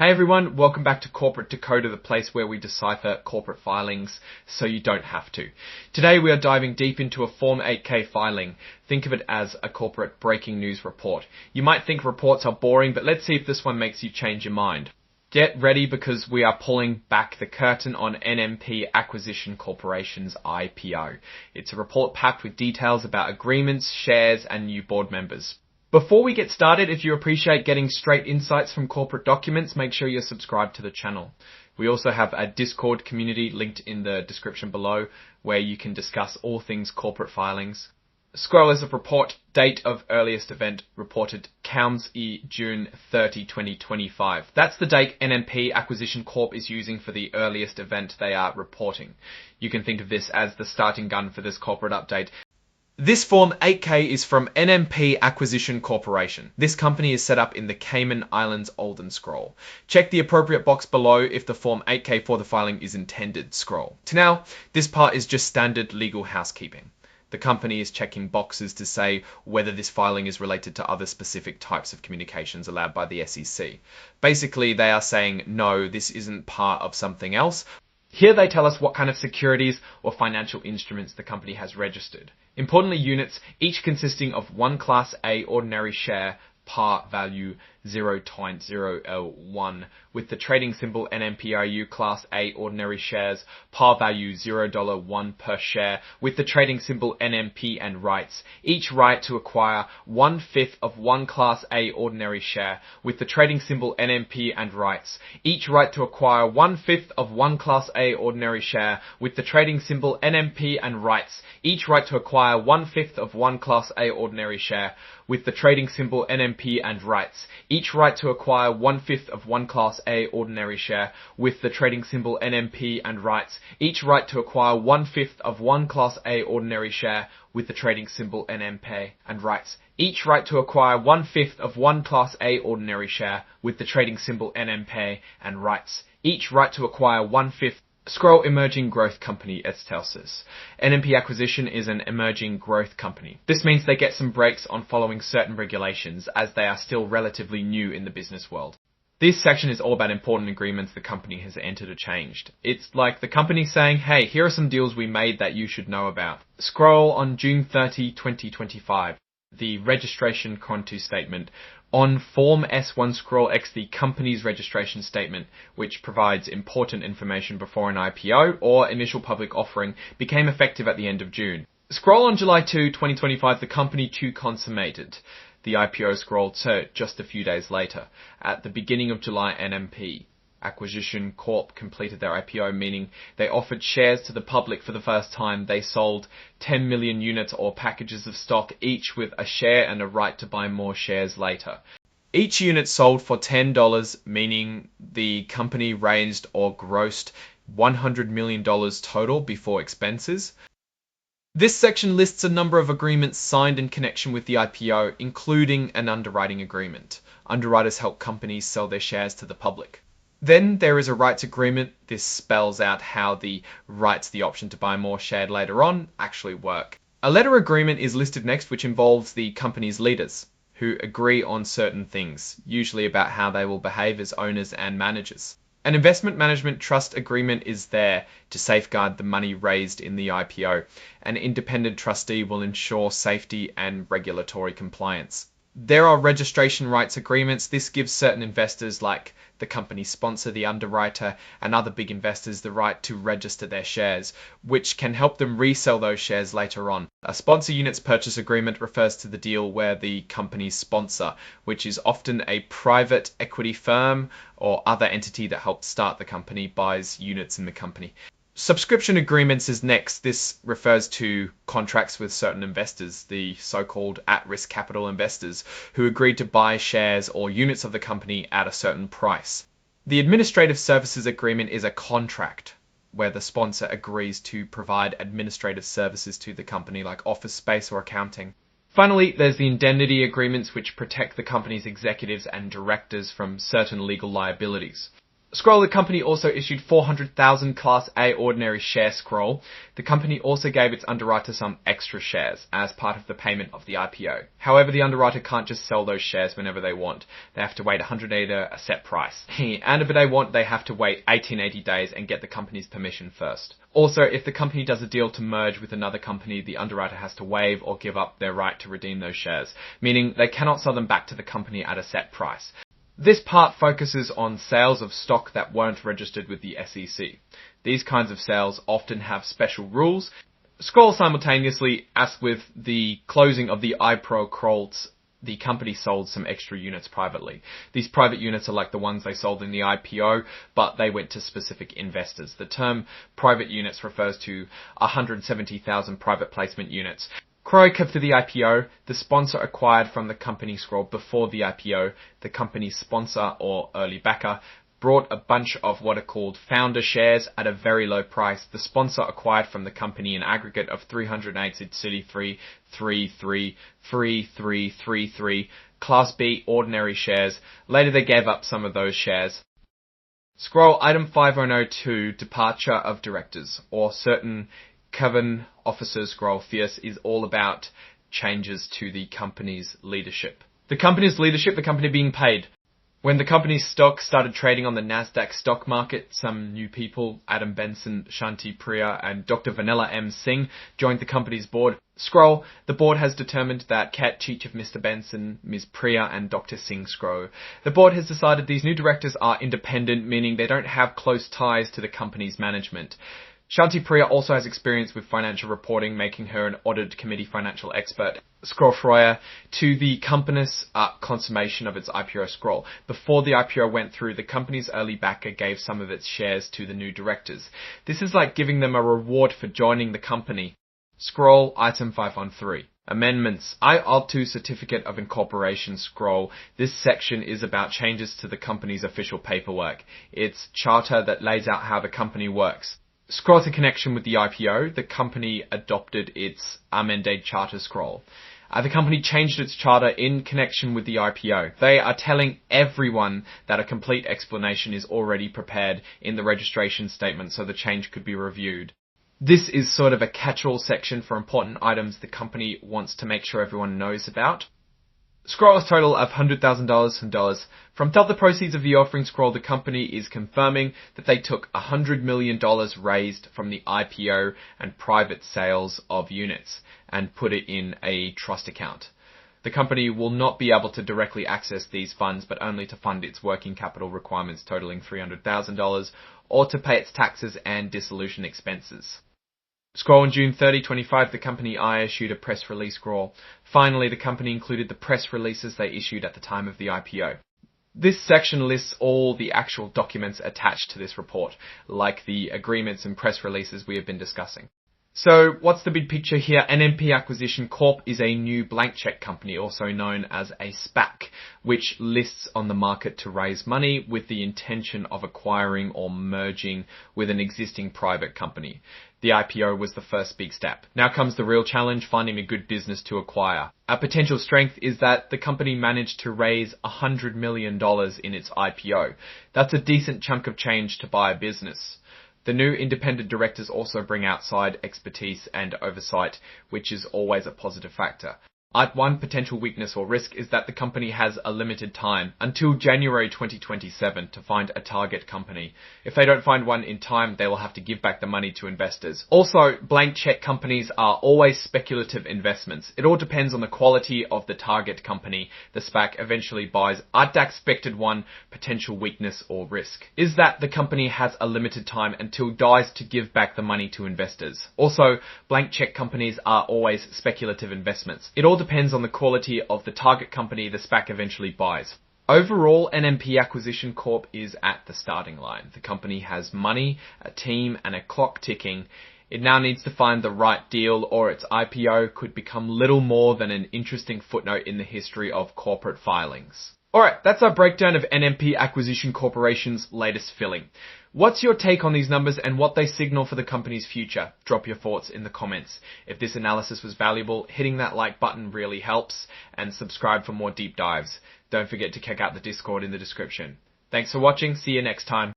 Hey everyone, welcome back to Corporate Decoder, the place where we decipher corporate filings so you don't have to. Today we are diving deep into a Form 8K filing. Think of it as a corporate breaking news report. You might think reports are boring, but let's see if this one makes you change your mind. Get ready because we are pulling back the curtain on NMP Acquisition Corporation's IPO. It's a report packed with details about agreements, shares, and new board members. Before we get started, if you appreciate getting straight insights from corporate documents, make sure you're subscribed to the channel. We also have a Discord community linked in the description below where you can discuss all things corporate filings. Scrollers of report, date of earliest event reported Counts-E June 30, 2025. That's the date NMP Acquisition Corp is using for the earliest event they are reporting. You can think of this as the starting gun for this corporate update. This Form 8K is from NMP Acquisition Corporation. This company is set up in the Cayman Islands Olden Scroll. Check the appropriate box below if the Form 8K for the filing is intended scroll. To now, this part is just standard legal housekeeping. The company is checking boxes to say whether this filing is related to other specific types of communications allowed by the SEC. Basically, they are saying, no, this isn't part of something else. Here they tell us what kind of securities or financial instruments the company has registered. Importantly, units, each consisting of one Class A ordinary share, par value 0.001, with the trading symbol NMPRU Class A ordinary shares, par value $0.1 per share, with the trading symbol NMP and rights, each right to acquire 1/5 of one Class A ordinary share, with the trading symbol NMP and rights, each right to acquire 1/5 of one Class A ordinary share, with the trading symbol NMP and rights, each right to acquire 1/5 of one Class A ordinary share, with the trading symbol NMP and rights, each right to acquire 1/5 of one Class A ordinary share, with the trading symbol NMP and rights, each right to acquire 1/5 of one Class A ordinary share, with the trading symbol NMP and rights, each right to acquire 1/5 of one Class A ordinary share, with the trading symbol NMP and rights, each right to acquire 1/5. Scroll Emerging Growth Company Estelsis. NMP Acquisition is an emerging growth company. This means they get some breaks on following certain regulations as they are still relatively new in the business world. This section is all about important agreements the company has entered or changed. It's like the company saying, hey, here are some deals we made that you should know about. Scroll on June 30, 2025. The registration conto statement. On Form S1 scroll X, the company's registration statement, which provides important information before an IPO or initial public offering, became effective at the end of June. Scroll on July 2, 2025, the company too consummated. The IPO scroll to just a few days later. At the beginning of July, NMP Acquisition Corp completed their IPO, meaning they offered shares to the public for the first time. They sold 10 million units or packages of stock, each with a share and a right to buy more shares later. Each unit sold for $10, meaning the company raised or grossed $100 million total before expenses. This section lists a number of agreements signed in connection with the IPO, including an underwriting agreement. Underwriters help companies sell their shares to the public. Then there is a rights agreement. This spells out how the rights, the option to buy more shared later on, actually work. A letter agreement is listed next, which involves the company's leaders, who agree on certain things, usually about how they will behave as owners and managers. An investment management trust agreement is there to safeguard the money raised in the IPO. An independent trustee will ensure safety and regulatory compliance. There are registration rights agreements. This gives certain investors, like the company sponsor, the underwriter, and other big investors, the right to register their shares, which can help them resell those shares later on. A sponsor units purchase agreement refers to the deal where the company's sponsor, which is often a private equity firm or other entity that helped start the company, buys units in the company. Subscription agreements is next. This refers to contracts with certain investors, the so-called at-risk capital investors, who agreed to buy shares or units of the company at a certain price. The administrative services agreement is a contract where the sponsor agrees to provide administrative services to the company, like office space or accounting. Finally, there's the indemnity agreements, which protect the company's executives and directors from certain legal liabilities. Scroll, the company also issued 400,000 Class A ordinary share Scroll. The company also gave its underwriter some extra shares as part of the payment of the IPO. However, the underwriter can't just sell those shares whenever they want. They have to wait 180 days at a set price. And if they want, they have to wait 1880 days and get the company's permission first. Also, if the company does a deal to merge with another company, the underwriter has to waive or give up their right to redeem those shares, meaning they cannot sell them back to the company at a set price. This part focuses on sales of stock that weren't registered with the SEC. These kinds of sales often have special rules. Scroll simultaneously, as with the closing of the IPO Crolts, the company sold some extra units privately. These private units are like the ones they sold in the IPO, but they went to specific investors. The term private units refers to 170,000 private placement units. Corp after the IPO, the sponsor acquired from the company Scroll before the IPO, the company's sponsor or early backer, brought a bunch of what are called founder shares at a very low price. The sponsor acquired from the company an aggregate of 383,33,33,33 Class B ordinary shares. Later they gave up some of those shares. Scroll item 5002, departure of directors or certain Coven officers. Scroll Fierce is all about changes to the company's leadership. The company's leadership, the company being paid. When the company's stock started trading on the Nasdaq stock market, some new people, Adam Benson, Shanti Priya, and Dr. Vanilla M. Singh, joined the company's board. Scroll, the board has determined that Kat Cheech of Mr. Benson, Ms. Priya, and Dr. Singh Scroll. The board has decided these new directors are independent, meaning they don't have close ties to the company's management. Shanti Priya also has experience with financial reporting, making her an audit committee financial expert. Scroll Freya to the company's consummation of its IPO. Scroll. Before the IPO went through, the company's early backer gave some of its shares to the new directors. This is like giving them a reward for joining the company. Scroll item 513. Amendments. IOL2 Certificate of Incorporation. Scroll. This section is about changes to the company's official paperwork. It's charter that lays out how the company works. Scroll to connection with the IPO, the company adopted its amended charter. Scroll. The company changed its charter in connection with the IPO. They are telling everyone that a complete explanation is already prepared in the registration statement so the change could be reviewed. This is sort of a catch-all section for important items the company wants to make sure everyone knows about. Scroll's total of $100,000 from the proceeds of the offering. Scroll, the company is confirming that they took $100 million raised from the IPO and private sales of units and put it in a trust account. The company will not be able to directly access these funds, but only to fund its working capital requirements totaling $300,000 or to pay its taxes and dissolution expenses. Scroll, on June 30, 2025, the company issued a press release. Scroll. Finally, the company included the press releases they issued at the time of the IPO. This section lists all the actual documents attached to this report, like the agreements and press releases we have been discussing. So, what's the big picture here? NMP Acquisition Corp is a new blank check company, also known as a SPAC, which lists on the market to raise money with the intention of acquiring or merging with an existing private company. The IPO was the first big step. Now comes the real challenge, finding a good business to acquire. A potential strength is that the company managed to raise $100 million in its IPO. That's a decent chunk of change to buy a business. The new independent directors also bring outside expertise and oversight, which is always a positive factor. One potential weakness or risk is that the company has a limited time until January 2027 to find a target company. If they don't find one in time, they will have to give back the money to investors. Also, blank check companies are always speculative investments. It all depends on the quality of the target company the SPAC eventually buys. That expected one potential weakness or risk is that the company has a limited time until dies to give back the money to investors. Also, blank check companies are always speculative investments. It all depends on the quality of the target company the SPAC eventually buys. Overall, NMP Acquisition Corp is at the starting line. The company has money, a team, and a clock ticking. It now needs to find the right deal, or its IPO could become little more than an interesting footnote in the history of corporate filings. Alright, that's our breakdown of NMP Acquisition Corporation's latest filling. What's your take on these numbers and what they signal for the company's future? Drop your thoughts in the comments. If this analysis was valuable, hitting that like button really helps, and subscribe for more deep dives. Don't forget to check out the Discord in the description. Thanks for watching, see you next time.